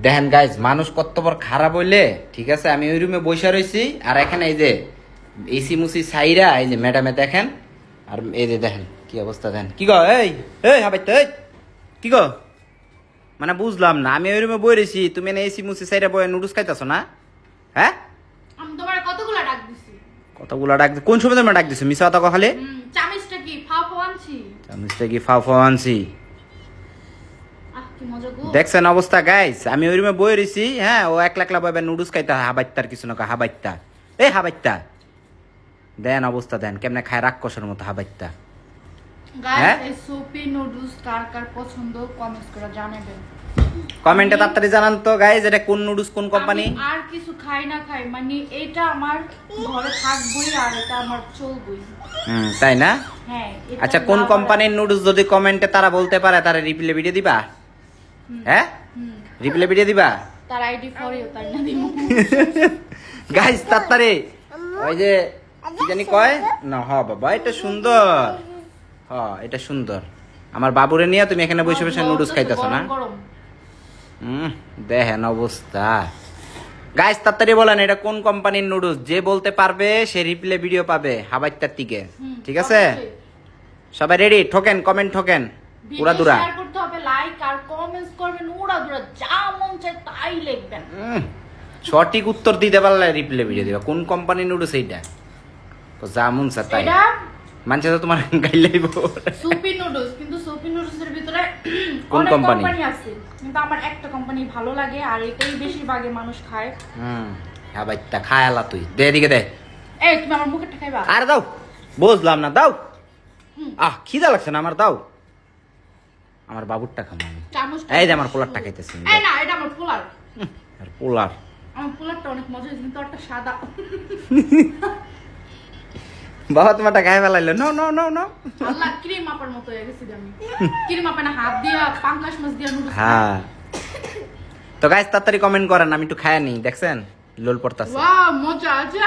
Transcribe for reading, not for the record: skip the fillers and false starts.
দেখেন গাইজ, মানুষ কত বড় খারাপ হইলে, ঠিক আছে, আমি ওই রুমে বসে রয়েছি আর এখানে এই যে এসি মুসি সাইরা এই যে ম্যাডামে দেখেন, আর এই যে দেখেন কি অবস্থা। দেখেন কি গো, এই এই হাবাই তো, কি গো, মানে বুঝলাম না, আমি ওই রুমে বই রয়েছি, তুমি না এসি মুসি সাইরা বয়ে নুডলস খাইতেছো না? হ্যাঁ, আমি তোমার কতগুলা ডাক দিছি। কতগুলা ডাক কোন সময় তুমি ডাক দিছো? মিছা কথা খালি। চামিচটা কি ফাও ফাও আনছি? চামচটা কি ফাও ফাও আনছি? কি মজা গো। দেখছেন অবস্থা গাইস, আমি ওই রুমে বই রয়েছি, হ্যাঁ, ও একলা একলা বইবে নুডলস খাইতে, হাবাইতার কিছু না, হাবাইতা এই হাবাইতা। দেন অবস্থা, দেন কেমনে খায় রাক্ষসের মতো হাবাইতা। গাইস, এই সুপি নুডলস কার কার পছন্দ কমেন্টস করে জানাবেন। কমেন্টে তাড়াতাড়ি জানান তো গাইস, এটা কোন নুডলস, কোন কোম্পানি। আর কিছু খাই না খাই, মানে এটা আমার ঘরে থাকবই আর এটা আমার চলবই। তাই না? হ্যাঁ। আচ্ছা, কোন কোম্পানির নুডলস যদি কমেন্টে তারা বলতে পারে, তারা রিপ্লে ভিডিও দিবা? হ্যাঁ, রিপ্লে ভিডিও দিবা? তার আইডি ফরিও তাই না দিমু। গাইস তাড়াতাড়ি, ওই যে কি জানি কয় না, হ বাবা এটা সুন্দর, হ এটা সুন্দর। আমার বাবুরে নিয়ে তুমি এখানে বসে বসে নুডলস খাইতেছো না? দেখেন অবস্থা গাইস, তাড়াতাড়ি বলেন এটা কোন কোম্পানির নুডলস। যে বলতে পারবে সে রিপ্লে ভিডিও পাবে হাবাইতার থেকে, ঠিক আছে? সবাই রেডি? ঠোকেন, কমেন্ট ঠোকেন পুরা দুরা। শেয়ার করতে হবে, লাইক আর কমেন্টস করবেন, উড়া দুরা যা মন চায় তাই লিখবেন। সঠিক উত্তর দিতে পারলে রিপ্লে ভিডিও দিবা। কোন কোম্পানির নুডলস এইটা? তো যা মন চায় তাই। এটা মানছে তো তোমার গাইলেইব। সুপি নুডলস, কিন্তু সুপি নুডলসের ভিতরে কোন অনেক কোম্পানি? কোম্পানি আছে, কিন্তু আমার একটা কোম্পানি ভালো লাগে আর এটাই বেশিরভাগে মানুষ খায়। হাবাইতা খায়ালা তুই, দে এদিকে দে। এই তুমি আমার মুখেরটা খাইবা? আরে দাও, বুঝলাম না, দাও। খিদা লাগছে না আমার, দাও। আমার বাবুরটা খাবো আমি। চামচটা এই যে আমার পোলারটা খাইতেছি। এই না, এটা আমার পোলার। আর পোলার, আমার পোলারটা অনেক মজা হয়েছে, কিন্তু ওটা সাদা। বাবা তোমারটা খাই ফেলাইলো। No no no no. Allah, cream মাপার মতো হয়ে গেছি আমি। ক্রিম মাপে না, হাত দিয়া পাঙ্কাশ মাছ দিয়া নুডলস। হ্যাঁ, তো গাইস তাড়াতাড়ি কমেন্ট করেন, আমি একটু খায় নি। দেখছেন লোল পড়তাছে। ওয়াও, মজা আছে।